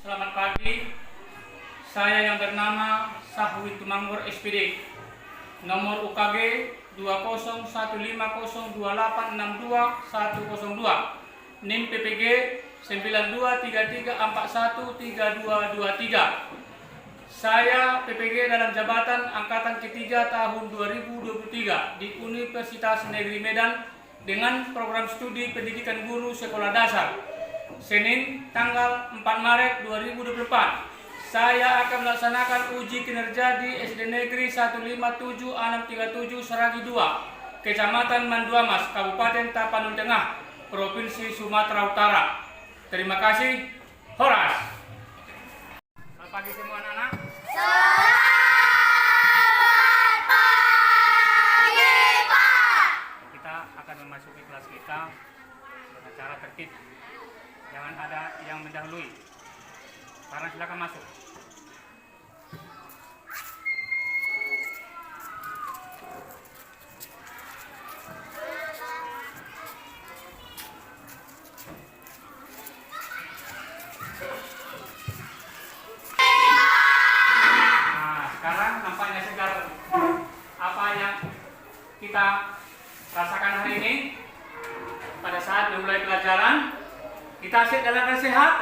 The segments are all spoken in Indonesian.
Selamat pagi. Saya yang bernama Sahwi Tumanggur SPD. Nomor UKG 2015028621102. NIM PPG 9233413223. Saya PPG dalam jabatan angkatan ketiga tahun 2023 di Universitas Negeri Medan dengan program studi pendidikan guru sekolah dasar. Senin tanggal 4 Maret 2024. Saya akan melaksanakan uji kinerja di SD Negeri 157-637 Seragi 2, Kecamatan Manduamas, Kabupaten Tapanuli Tengah, Provinsi Sumatera Utara. Terima kasih. Horas. Selamat pagi semua anak-anak. Selamat pagi, Pak. Kita akan memasuki kelas kita dengan cara tertib. Jangan ada yang mendahului. Sekarang silakan masuk. Nah, sekarang nampaknya segar. Apa yang kita rasakan hari ini pada saat memulai pelajaran? Kita dalam keadaan sehat.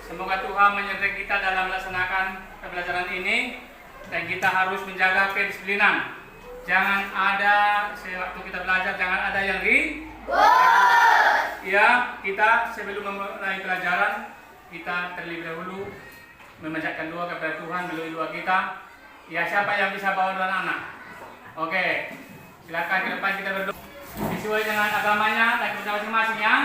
Semoga Tuhan menyertai kita dalam melaksanakan pembelajaran ini dan kita harus menjaga kedisiplinan. Jangan ada sewaktu kita belajar jangan ada yang ribut. Ya, kita sebelum memulai pelajaran kita terlebih dahulu memanjatkan doa kepada Tuhan melalui doa kita. Ya, siapa yang bisa bawa doa anak? Oke, silakan ke depan kita berdoa sesuai dengan agamanya dan kepercayaan masing-masing ya.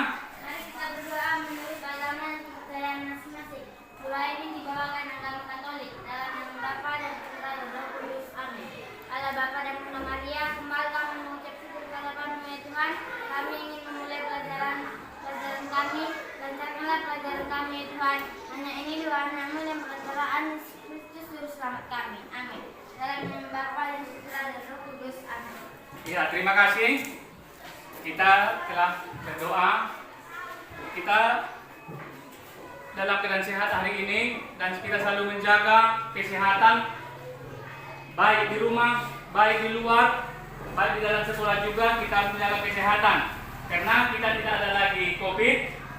Mari kita berdoa menurut agama dan kepercayaan masing-masing. Doa ini dibawakan agama Katolik dalam nama Bapa dan Putra dan Roh Kudus. Amin. Allah Bapa dan Bunda Maria, kembali kami mengucap syukur kepada ya Tuhan. Kami ingin memulai pelajaran kami. Lancarkanlah pelajaran kami ya Tuhan. Hanya ini doa anakmu yang perantara Kristus Juru Selamat kami. Amin. Dalam nama Bapa dan Putra dan Roh Kudus. Amin. Ya, terima kasih. Kita telah berdoa. Kita dalam keadaan sehat hari ini dan kita selalu menjaga kesehatan baik di rumah, baik di luar, baik di dalam sekolah juga kita harus menjaga kesehatan. Karena kita tidak ada lagi COVID,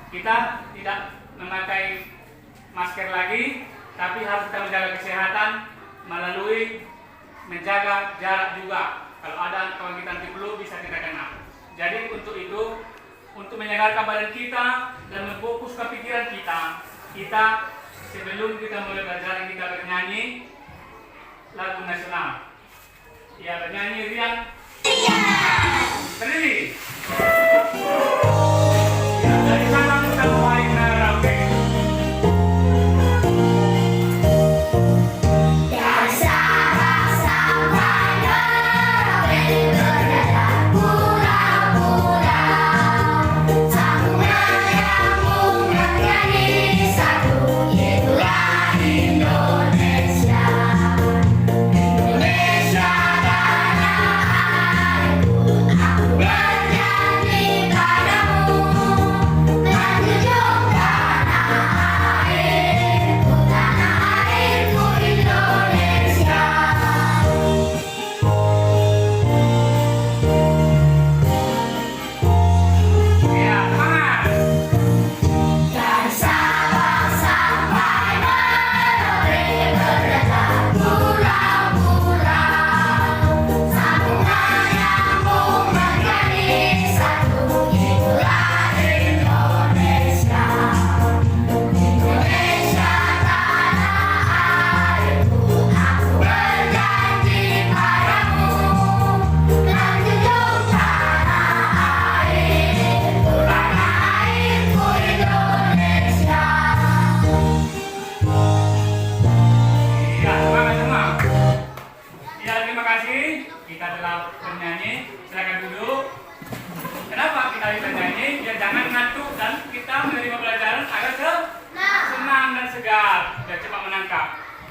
kita tidak memakai masker lagi, tapi harus kita menjaga kesehatan melalui menjaga jarak juga. Kalau ada kawan kita nanti flu bisa kita kena. Jadi untuk itu, untuk menyegarkan badan kita dan memfokuskan pikiran kita sebelum kita mulai pelajaran kita bernyanyi lagu nasional. Ya, bernyanyi riang. Berdiri. Ya, dari Sabang sampai Merauke.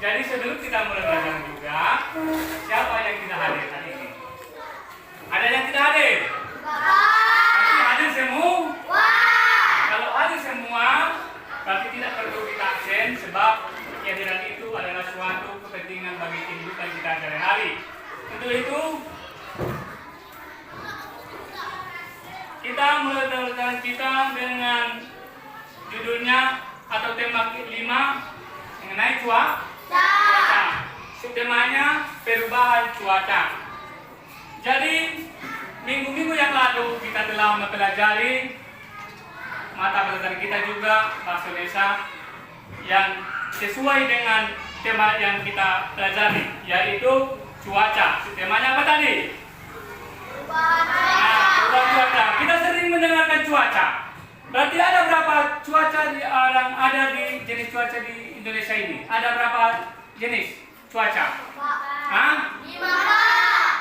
Jadi sebelum kita mulai belajar juga, siapa yang tidak hadir hari ini? Ada yang tidak hadir? Tapi hadir semua? Kalau hadir semua, kita mulai pelajaran kita dengan judulnya atau tema 5 mengenai cuaca. Temanya perubahan cuaca. Jadi minggu-minggu yang lalu kita telah mempelajari mata pelajaran kita juga bahasa Indonesia yang sesuai dengan tema yang kita pelajari, yaitu cuaca. Temanya apa tadi? Perubahan cuaca. Kita sering mendengarkan cuaca. Berarti ada berapa cuaca ada di jenis cuaca di Indonesia ini? Ada berapa jenis cuaca? Hah? 5 Pak.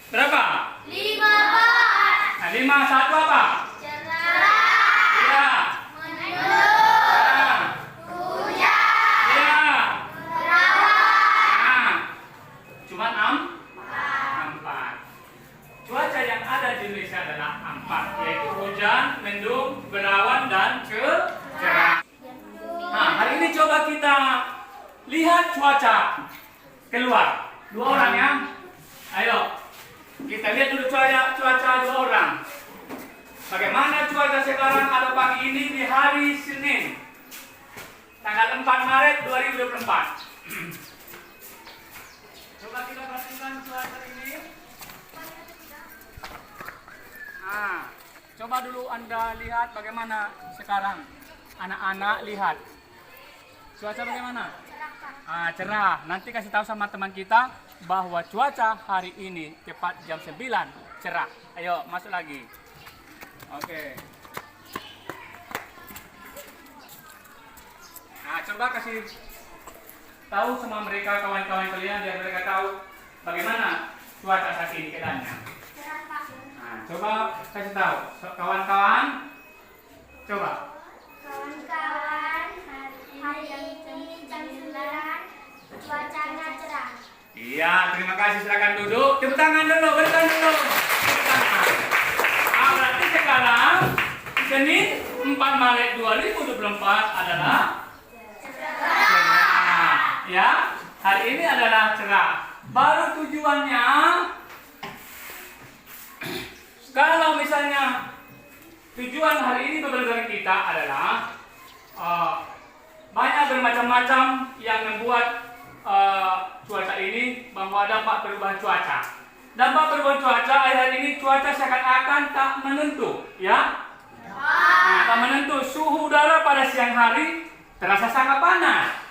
Berapa? 5 Pak. Nah, 5 satu apa? Cerah. Ya. Mendung. Ya. Hujan. Ya. Berawan. Nah, cuman 4. Cuaca yang ada di Indonesia adalah 4, yaitu hujan, mendung, berawan, dan cerah. Nah, hari ini coba kita lihat cuaca keluar. 2 orang ya. Ayo, kita lihat dulu cuaca 2 orang. Bagaimana cuaca sekarang pada pagi ini di hari Senin, tanggal 4 Maret 2024. Coba kita perhatikan cuaca ini. Nah, coba dulu Anda lihat bagaimana sekarang. Anak-anak lihat. Cuaca bagaimana? Cerah. Nanti kasih tahu sama teman kita bahwa cuaca hari ini tepat jam 9 cerah. Ayo, masuk lagi. Oke. Nah, coba kasih tahu sama mereka, kawan-kawan kalian, biar mereka tahu bagaimana cuaca saat ini keadaannya. Nah, coba kasih tahu kawan-kawan. Coba. Kawan-kawan, hari ini jam 9 cuacanya cerah. Iya, terima kasih. Silakan duduk. Tepuk tangan dulu, berikan dulu. Tepuk tangan. Berarti sekarang Senin 4 Maret 2024 adalah cerah. Ya, hari ini adalah cerah. Baru tujuannya, kalau misalnya tujuan hari ini pembelajaran kita adalah banyak bermacam-macam yang membuat cuaca ini bahwa dampak perubahan cuaca. Dampak perubahan cuaca akhir-akhir ini cuaca seakan-akan tak menentu, ya. Nah, tak menentu. Suhu udara pada siang hari terasa sangat panas.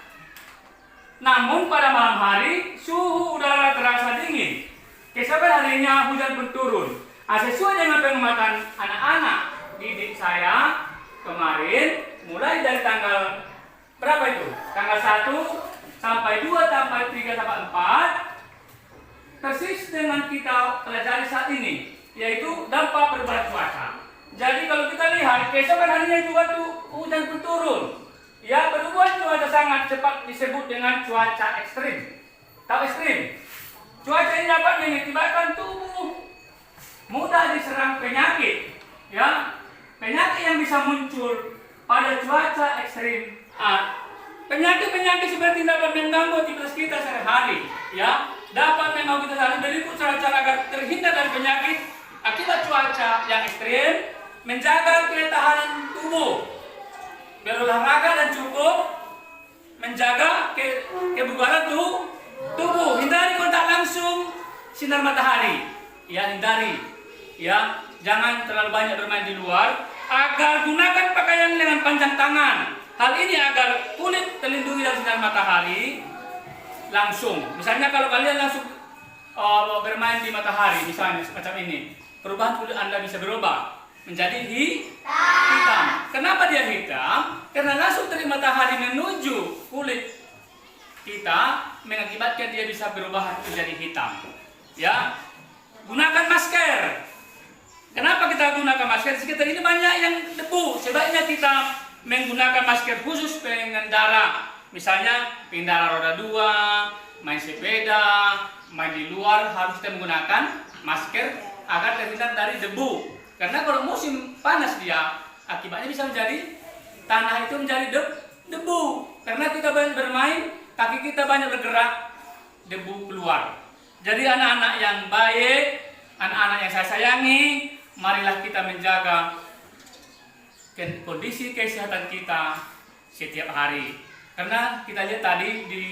Namun pada malam hari suhu udara terasa dingin. Keesokan harinya hujan pun turun. Sesuai dengan pengamatan anak-anak didik saya kemarin, mulai dari tanggal berapa itu? Tanggal 1 sampai 2 sampai 3 sampai 4, persis dengan kita pelajari saat ini, yaitu dampak perubahan cuaca. Jadi kalau kita lihat keesokan harinya juga tuh hujan pun turun. Ya, perubahan cuaca sangat cepat disebut dengan cuaca ekstrim. Tahu ekstrim? Cuaca ini dapat mengakibatkan tubuh mudah diserang penyakit. Ya, penyakit yang bisa muncul pada cuaca ekstrim. Penyakit-penyakit seperti dapat mengganggu aktivitas kita sehari-hari, ya, dapat mengganggu kita sehari. Berikut cara-cara agar terhindar dari penyakit akibat cuaca yang ekstrim: menjaga ketahanan tubuh, berolahraga dan cukup, menjaga kebugaran tubuh, hindari kontak langsung sinar matahari, ya, hindari, ya, jangan terlalu banyak bermain di luar. Agar gunakan pakaian dengan panjang tangan. Hal ini agar kulit terlindungi dari sinar matahari langsung. Misalnya kalau kalian langsung bermain di matahari, misalnya semacam ini, perubahan kulit Anda bisa berubah menjadi hitam. Kenapa dia hitam? Karena langsung dari matahari menuju kulit kita mengakibatkan dia bisa berubah menjadi hitam. Ya, gunakan masker. Kenapa kita gunakan masker? Di sekitar ini banyak yang debu. Sebaiknya kita menggunakan masker khusus pengendara. Misalnya pengendara roda 2, main sepeda, main di luar, harus kita menggunakan masker agar terhindar dari debu. Karena kalau musim panas dia, akibatnya bisa menjadi tanah itu menjadi debu. Karena kita banyak bermain, kaki kita banyak bergerak, debu keluar. Jadi anak-anak yang baik, anak-anak yang saya sayangi, marilah kita menjaga kondisi kesehatan kita setiap hari. Karena kita lihat tadi di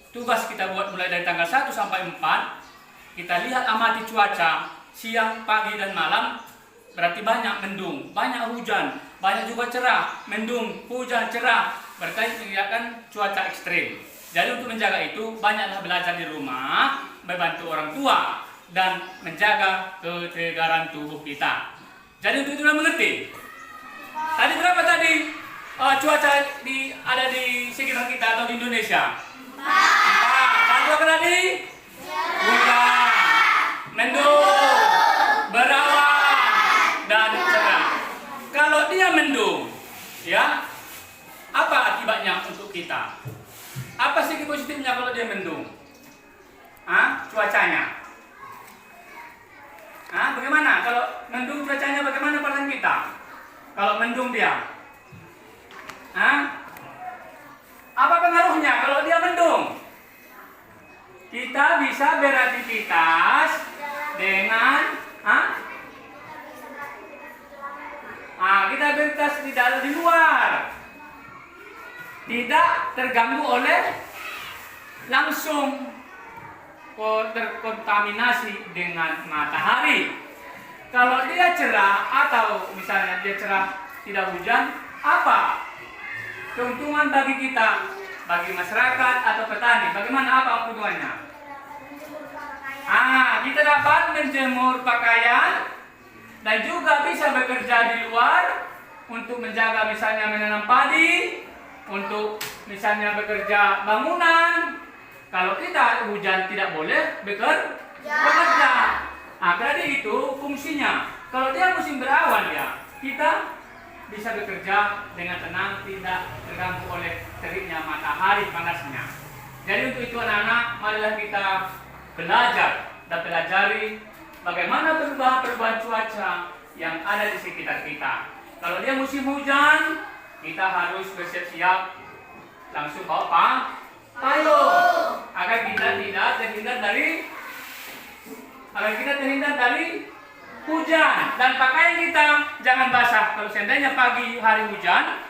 tugas kita buat mulai dari tanggal 1 sampai 4, kita lihat amati cuaca siang, pagi, dan malam. Berarti banyak mendung, banyak hujan, banyak juga cerah, mendung, hujan, cerah. Berarti mengingatkan cuaca ekstrim. Jadi untuk menjaga itu, banyaklah belajar di rumah, membantu orang tua, dan menjaga ketegaran tubuh kita. Jadi untuk itu sudah mengerti. Tadi berapa tadi cuaca ada di sekitar kita atau di Indonesia? 4. Satu apa tadi? Hujan, mendung, berawan, dan cerah. Kalau dia mendung, ya, apa akibatnya untuk kita? Apa segi positifnya kalau dia mendung? Cuacanya. Bagaimana? Kalau mendung cuacanya bagaimana perasaan kita? Kalau mendung dia. Apa pengaruhnya kalau dia mendung? Kita bisa beraktivitas dengan kita beraktivitas di luar. Tidak terganggu oleh langsung terkontaminasi dengan matahari. Kalau dia cerah atau misalnya dia cerah tidak hujan, apa keuntungan bagi kita, bagi masyarakat atau petani? Bagaimana, apa keuntungannya? Kita dapat menjemur pakaian dan juga bisa bekerja di luar untuk menjaga misalnya menanam padi, untuk misalnya bekerja bangunan. Kalau kita hujan tidak boleh bekerja. Jadi itu fungsinya. Kalau dia musim berawan ya, kita bisa bekerja dengan tenang, tidak terganggu oleh teriknya matahari panasnya. Jadi untuk itu anak-anak, marilah kita belajar dan pelajari bagaimana perubahan-perubahan cuaca yang ada di sekitar kita. Kalau dia musim hujan, kita harus bersiap-siap langsung bawa payung agar kita terhindar dari hujan, dan pakaian kita jangan basah. Kalau seandainya pagi hari hujan,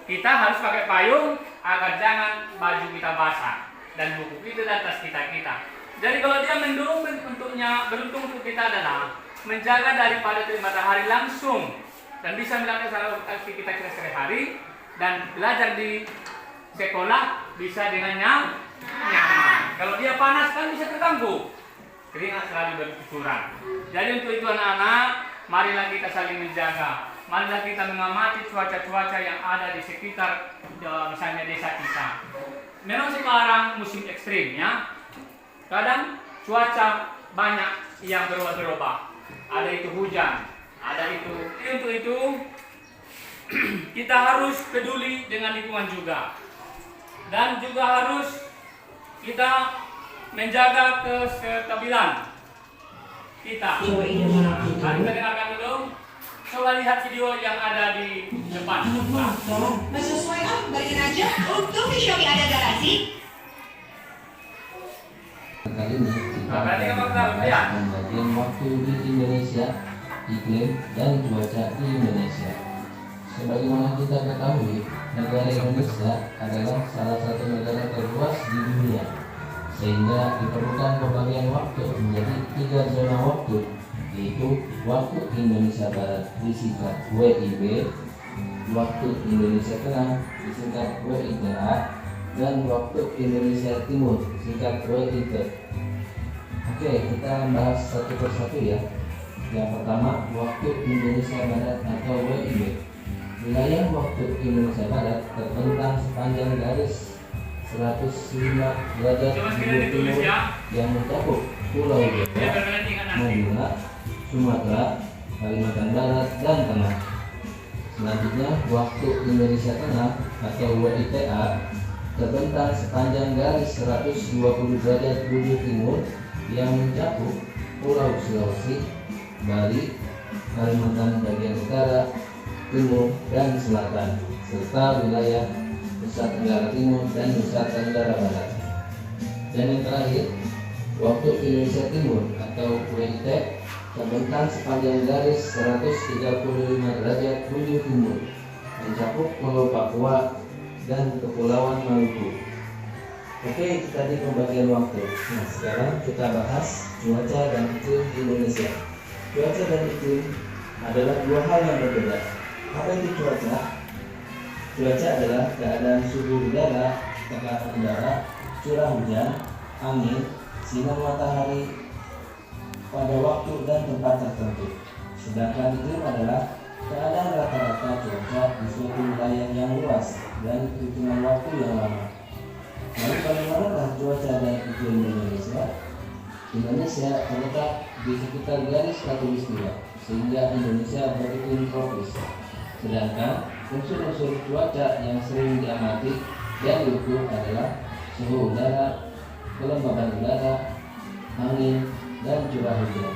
kita harus pakai payung agar jangan baju kita basah dan buku kita dan tas kita. Jadi kalau dia mendung, beruntung untuk kita adalah menjaga daripada terik matahari langsung dan bisa melakukan aktivitas kita sehari-hari, dan belajar di sekolah bisa dengan nyaman. Kalau dia panas kan bisa terganggu, keringat selalu bercucuran. Jadi untuk itu anak-anak, marilah kita saling menjaga. Marilah kita mengamati cuaca-cuaca yang ada di sekitar misalnya desa kita. Memang sekarang musim ekstrim ya. Kadang cuaca banyak yang berubah-berubah. Ada itu hujan, ada itu. Untuk itu kita harus peduli dengan lingkungan juga. Dan juga harus kita menjaga kestabilan kita. Mari kita dengarkan dulu. Coba lihat video yang ada di depan. Sesuai balikin aja. Untuk Xiaomi ada garasi. Kali ini kita akan membahas pembagian waktu di Indonesia, iklim dan cuaca di Indonesia. Sebagaimana kita ketahui, negara Indonesia adalah salah satu negara terluas di dunia, sehingga diperlukan pembagian waktu menjadi 3 zona waktu, yaitu waktu Indonesia Barat disingkat WIB, waktu Indonesia Tengah disingkat WITA, dan waktu Indonesia Timur disingkat WIT. Oke, kita bahas satu persatu ya. Yang pertama, waktu Indonesia Barat atau WIB. Wilayah waktu Indonesia Barat terbentang sepanjang garis 105 derajat bujur timur yang mencakup Pulau Jawa, Madura, Sumatera, Kalimantan Barat, dan Tengah. Selanjutnya, waktu Indonesia Tengah atau WITA terbentang sepanjang garis 120 derajat bujur timur yang mencakup Pulau Sulawesi, Bali, Kalimantan bagian utara, timur, dan selatan, serta wilayah Nusa Tenggara Timur dan Nusa Tenggara Barat. Dan yang terakhir, waktu Indonesia Timur atau WIT terbentang sepanjang garis 135 derajat bujur timur, mencakup Pulau Papua dan Kepulauan Maluku. Oke, itu tadi pembagian waktu. Nah, sekarang kita bahas cuaca dan iklim di Indonesia. Cuaca dan iklim adalah dua hal yang berbeda. Apa itu cuaca? Cuaca adalah keadaan suhu udara, tekanan udara, curah hujan, angin, sinar matahari pada waktu dan tempat tertentu. Sedangkan iklim adalah keadaan rata-rata cuaca di suatu wilayah yang luas dan hitungan waktu yang lama. Lalu bagaimanakah cuaca dan iklim di Indonesia? Indonesia terletak di sekitar garis khatulistiwa, sehingga Indonesia beriklim tropis. Sedangkan unsur-unsur cuaca yang sering diamati dan diukur adalah suhu udara, kelembaban udara, angin, dan curah hujan.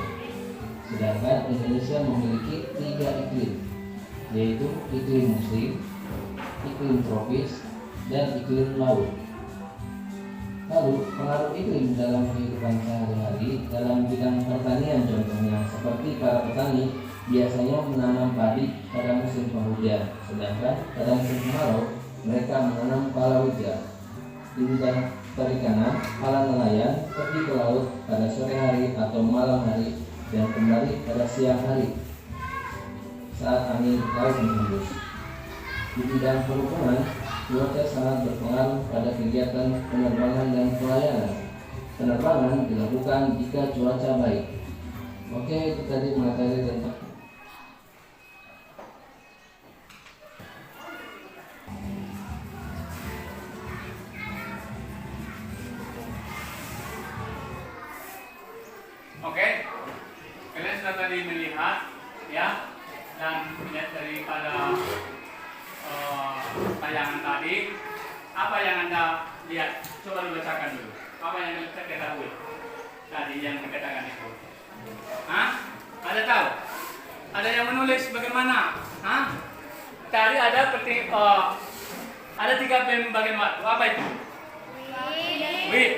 Sedangkan Indonesia memiliki 3 iklim, yaitu iklim musim, iklim tropis, dan iklim laut. Lalu, pengaruh iklim dalam kehidupan sehari-hari dalam bidang pertanian contohnya seperti para petani biasanya menanam padi pada musim penghujan, sedangkan pada musim kemarau mereka menanam palawija. Di bidang perikanan, para nelayan pergi ke laut pada sore hari atau malam hari dan kembali pada siang hari saat angin laut menghembus. Di bidang perhubungan, cuaca sangat berpengaruh pada kegiatan penerbangan dan pelayanan. Penerbangan dilakukan jika cuaca baik. Oke, itu tadi materi tentang kalian sudah tadi melihat ya dan melihat daripada tayangan tadi. Apa yang Anda lihat? Coba dibacakan dulu. Apa yang Anda ketahui tadi yang dikatakan itu? Hah? Ada tahu? Ada yang menulis bagaimana? Hah? Tadi ada ada 3 pembagian waktu. Apa itu? Wit.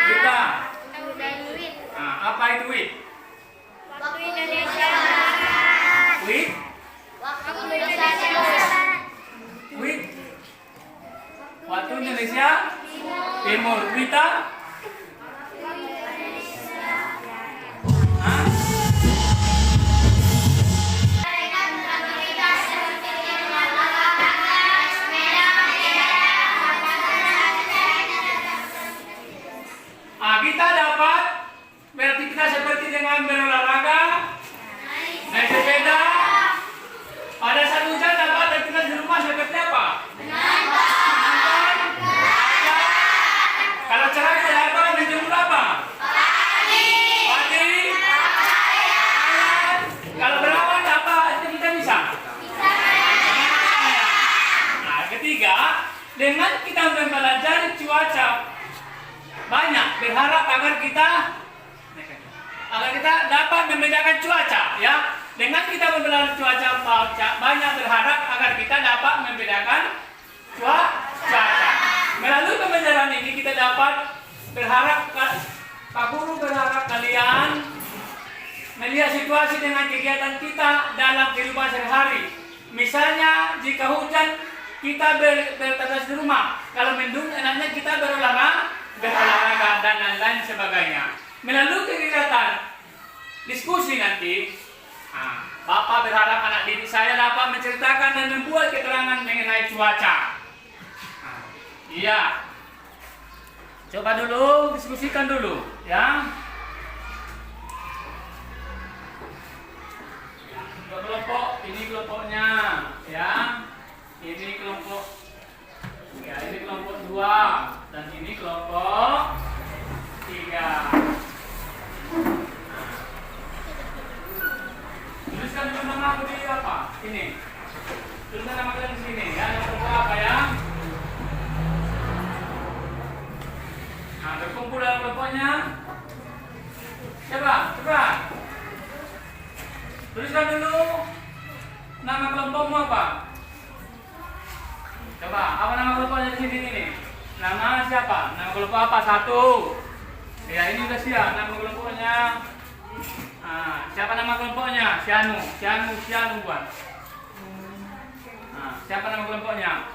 Wita. Nah, apa itu wit? Waktu Indonesia Barat. Wit. Waktu Indonesia Barat. Wit. Waktu Indonesia Timur. Wita. Hah? Kita dapat beraktivitas seperti dengan berolahraga, naik sepeda. Pada saat hujan dapat aktivitas di rumah seperti apa? Menonton. Kalau cerah apa? Menjemur apa? Padi. Kalau berawan apa? Itu kita bisa. Nah, ketiga, dengan kita mempelajari cuaca banyak, berharap agar kita dapat membedakan cuaca, ya. Dengan kita mempelajari cuaca banyak, berharap agar kita dapat membedakan cuaca. Melalui pembelajaran ini kita dapat berharap, Pak Guru berharap kalian melihat situasi dengan kegiatan kita dalam kehidupan sehari-hari. Misalnya jika hujan kita berteduh di rumah, kalau mendung enaknya kita berolahraga dan lain-lain sebagainya. Melalui kegiatan diskusi nanti, Bapak berharap anak didik saya dapat menceritakan dan membuat keterangan mengenai cuaca. Iya. Coba dulu diskusikan dulu, ya. Kelompok, ini kelompoknya, ya. Ini kelompok, ya ini kelompok 2 dan ini kelompok 3. Tuliskan dulu nama aku di apa? Ini. Tuliskan nama kalian di sini, ya. Kelompok apa ya? Nah, berkumpul dalam kelompoknya. Coba. Tuliskan dulu nama kelompokmu apa? Coba, apa nama kelompoknya di sini ini? Nama siapa? Nama kelompok apa? 1. Ya, ini udah siap nama kelompoknya. siapa nama kelompoknya? Sianu buat. Nah, siapa nama kelompoknya?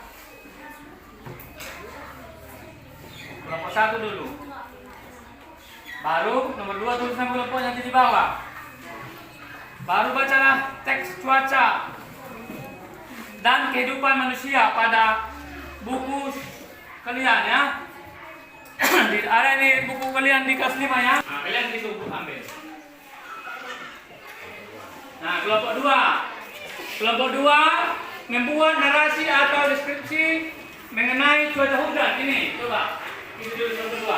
Kelompok 1 dulu. Baru nomor 2 tulis nama kelompoknya di bawah. Baru bacalah teks cuaca dan kehidupan manusia pada buku kalian ya. Ada ini buku kalian di kelas 5 ya. Nah, kalian di buku ambil. Nah, kelompok 2. Kelompok 2 membuat narasi atau deskripsi mengenai cuaca hujan. Ini, coba. Itu dulu kelompok 2.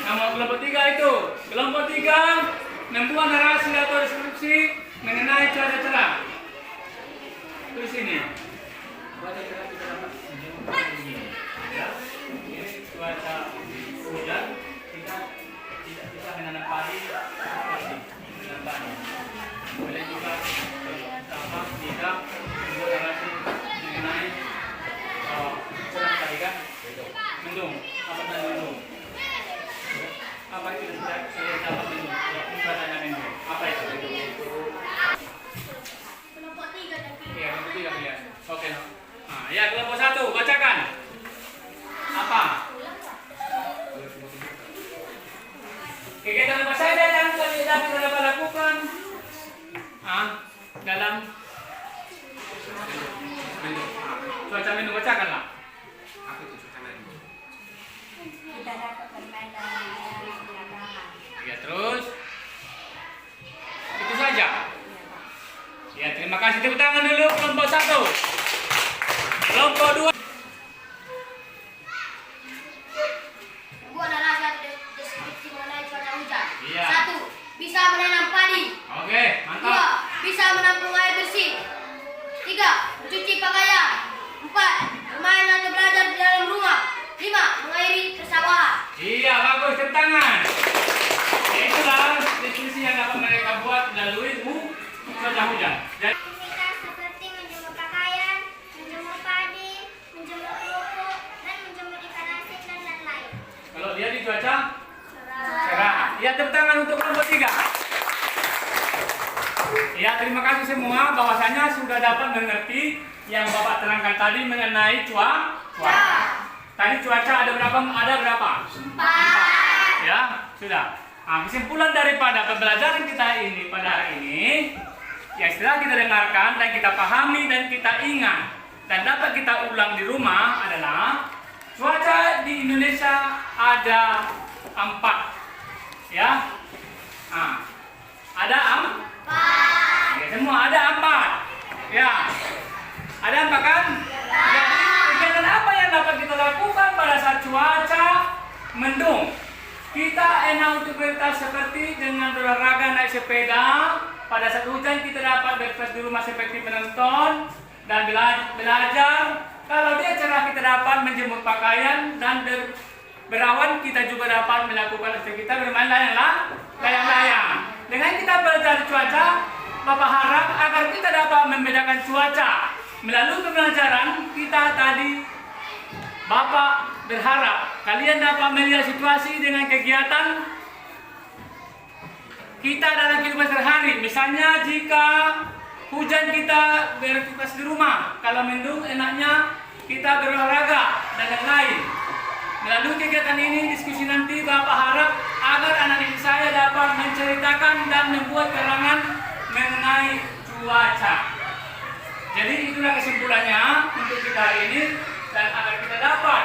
Nama kelompok 3 itu. Kelompok 3 membuat narasi atau deskripsi mengenai cuaca cerah. Tulis sini. Cuaca cerah kita dapat begini. Ya. Ini cuaca hujan, kita tidak bisa menanam padi seperti menanam padi. Boleh juga sama tidak membuat narasi mengenai cerah tadi kan? Mendung. Apa tadi mendung? Apa itu saya dapat mendung? Cuacanya mendung. Apa itu mendung? Kelompok 3 tapi. Iya, kelompok 3 ya. Oke. Nah, ya kelompok 1 bacakan. Apa? Kegiatan apa saja yang kalian dapat lakukan dalam cuaca mendung, bacakanlah. Apa itu cuaca mendung? Kita dapat bermain dalam lapangan. Ya terus itu saja. Ya terima kasih, tepuk tangan dulu kelompok 1. Kelompok 2. Buat narasi atau deskripsi mengenai cuaca hujan. Iya. 1. Bisa menanam padi. Oke, 2. mantap. Bisa menampung air bersih. 3. Mencuci pakaian. 4. Bermain atau belajar di dalam rumah. 5. Mengairi persawahan. Iya, bagus, tepuk tangan. Ya, itulah diskusi yang dapat mereka buat melalui buku cuaca hujan. Jadi, Aktivitas seperti menjemur pakaian, menjemur padi, menjemur kerupuk, dan menjemur ikan asin dan lain-lain. kalau dia di cuaca cerah. Ya, tepuk tangan untuk kelompok 3. Ya, terima kasih semua bahwasanya sudah dapat mengerti yang Bapak terangkan tadi mengenai cuaca. Tadi cuaca ada berapa? 4. Ya, sudah. Nah, kesimpulan daripada pembelajaran kita ini pada hari ini, yang setelah kita dengarkan dan kita pahami dan kita ingat dan dapat kita ulang di rumah adalah cuaca di Indonesia ada 4. Ya, ada 4. Ya, semua ada 4. Ya, ada 4 kan? Jadi kegiatan apa yang dapat kita lakukan pada saat cuaca mendung? Kita enak untuk beraktivitas seperti dengan berolahraga, naik sepeda. Pada saat hujan kita dapat beraktivitas di rumah seperti menonton dan belajar. Kalau dia cerah kita dapat menjemur pakaian dan berawan kita juga dapat melakukan aktivitas bermain layang-layang. Dengan kita belajar cuaca, Bapak harap agar kita dapat membedakan cuaca. Melalui pembelajaran kita tadi, Bapak berharap kalian dapat melihat situasi dengan kegiatan kita dalam kehidupan sehari-hari. Misalnya jika hujan kita beraktivitas di rumah, kalau mendung enaknya kita berolahraga dan lain-lain. Melalui kegiatan ini, diskusi nanti Bapak harap agar anak didik saya dapat menceritakan dan membuat keterangan mengenai cuaca. Jadi itulah kesimpulannya untuk kita hari ini, dan agar kita dapat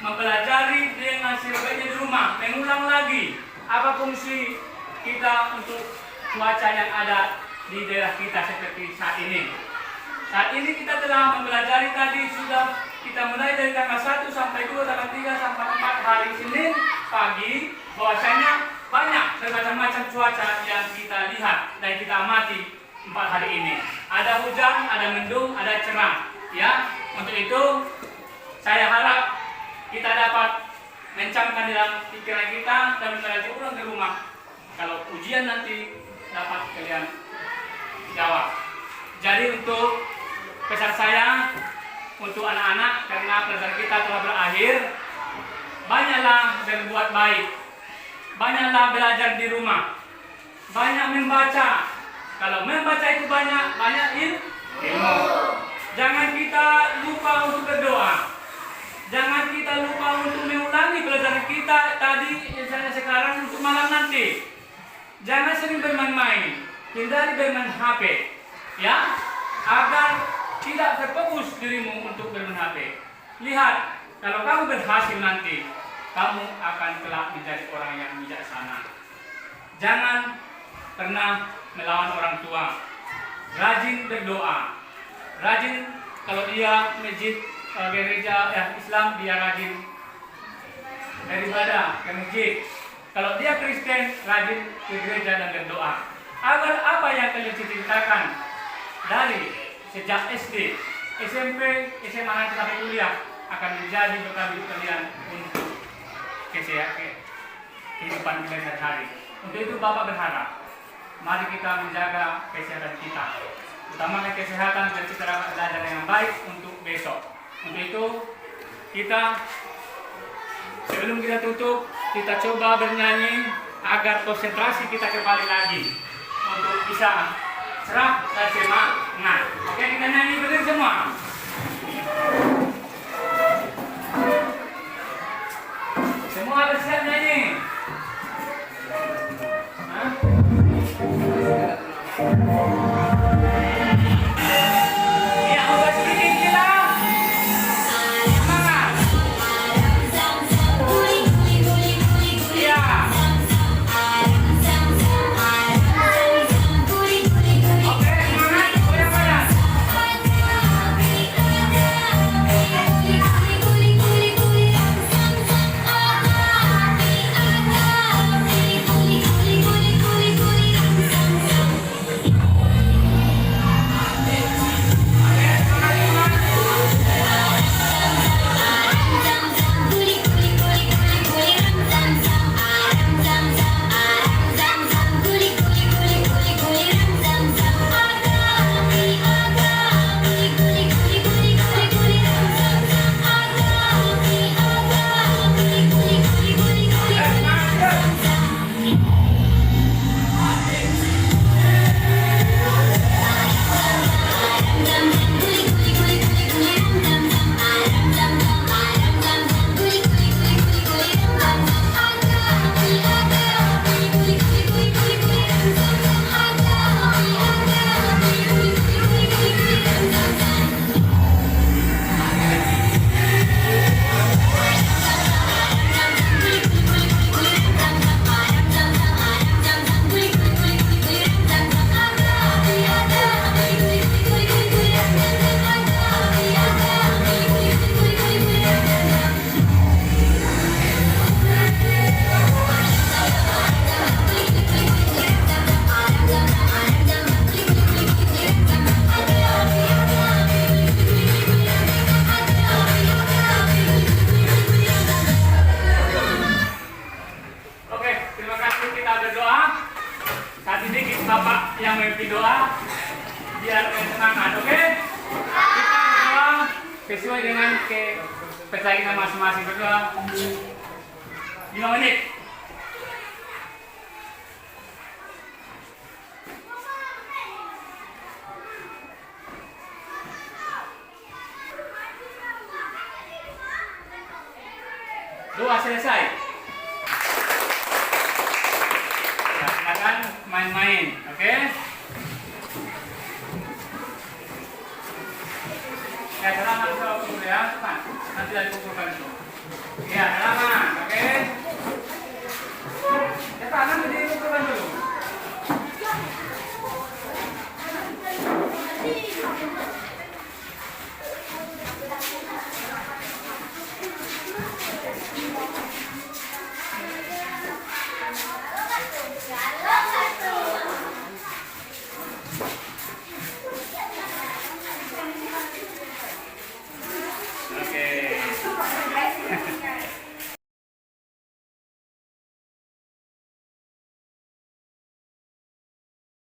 mempelajari dengan sebaiknya di rumah, mengulang lagi apa fungsi kita untuk cuaca yang ada di daerah kita seperti saat ini. Saat ini kita telah mempelajari tadi, sudah kita mulai dari tanggal 1 sampai 2, tanggal 3 sampai 4 hari Senin pagi, bahwasanya banyak bermacam-macam cuaca yang kita lihat dan kita amati 4 hari ini. Ada hujan, ada mendung, ada cerah. Ya, untuk itu saya harap kita dapat mencamkan dalam pikiran kita dan mempelajari ulang di rumah. Kalau ujian nanti dapat kalian jawab. Jadi untuk pesan saya untuk anak-anak, karena pelajaran kita telah berakhir, banyaklah berbuat baik, banyaklah belajar di rumah. banyak membaca. Kalau membaca itu banyak ilmu. Jangan kita lupa untuk berdoa. Jangan kita lupa untuk mengulangi pelajaran kita tadi, misalnya sekarang untuk malam nanti. Jangan sering bermain-main, hindari bermain HP, ya, agar tidak terfokus dirimu untuk bermain HP. Lihat, kalau kamu berhasil nanti, kamu akan kelak menjadi orang yang bijaksana. Jangan pernah melawan orang tua. Rajin berdoa. Rajin kalau dia masjid gereja Islam, dia rajin beribadah ke masjid. Kalau dia Kristen, rajin ke gereja dan berdoa. Agar apa yang kalian ceritakan dari sejak SD, SMP, SMA nanti sampai kuliah akan menjadi bekal kalian untuk kehidupan kalian sehari-hari. Untuk itu Bapak berharap, mari kita menjaga kesehatan kita, utamakan kesehatan dan kita dapat belajar yang baik untuk besok. Untuk itu kita sebelum kita tutup, kita coba bernyanyi agar konsentrasi kita kembali lagi untuk bisa cerah dan semangat. Oke, kita nyanyi berdiri semua. Semua bersiap nyanyi. Iya, udah sedikit kita. Semangat. Iya. Oke, semangat. Goyang badan. Bapak yang memimpin doa biar semangat, oke? Kita berdoa sesuai dengan kepercayaan masing-masing. Berdoa 5 menit. Doa selesai. Ya, silakan main-main, oke? Ya, selamat sore ya, nanti dari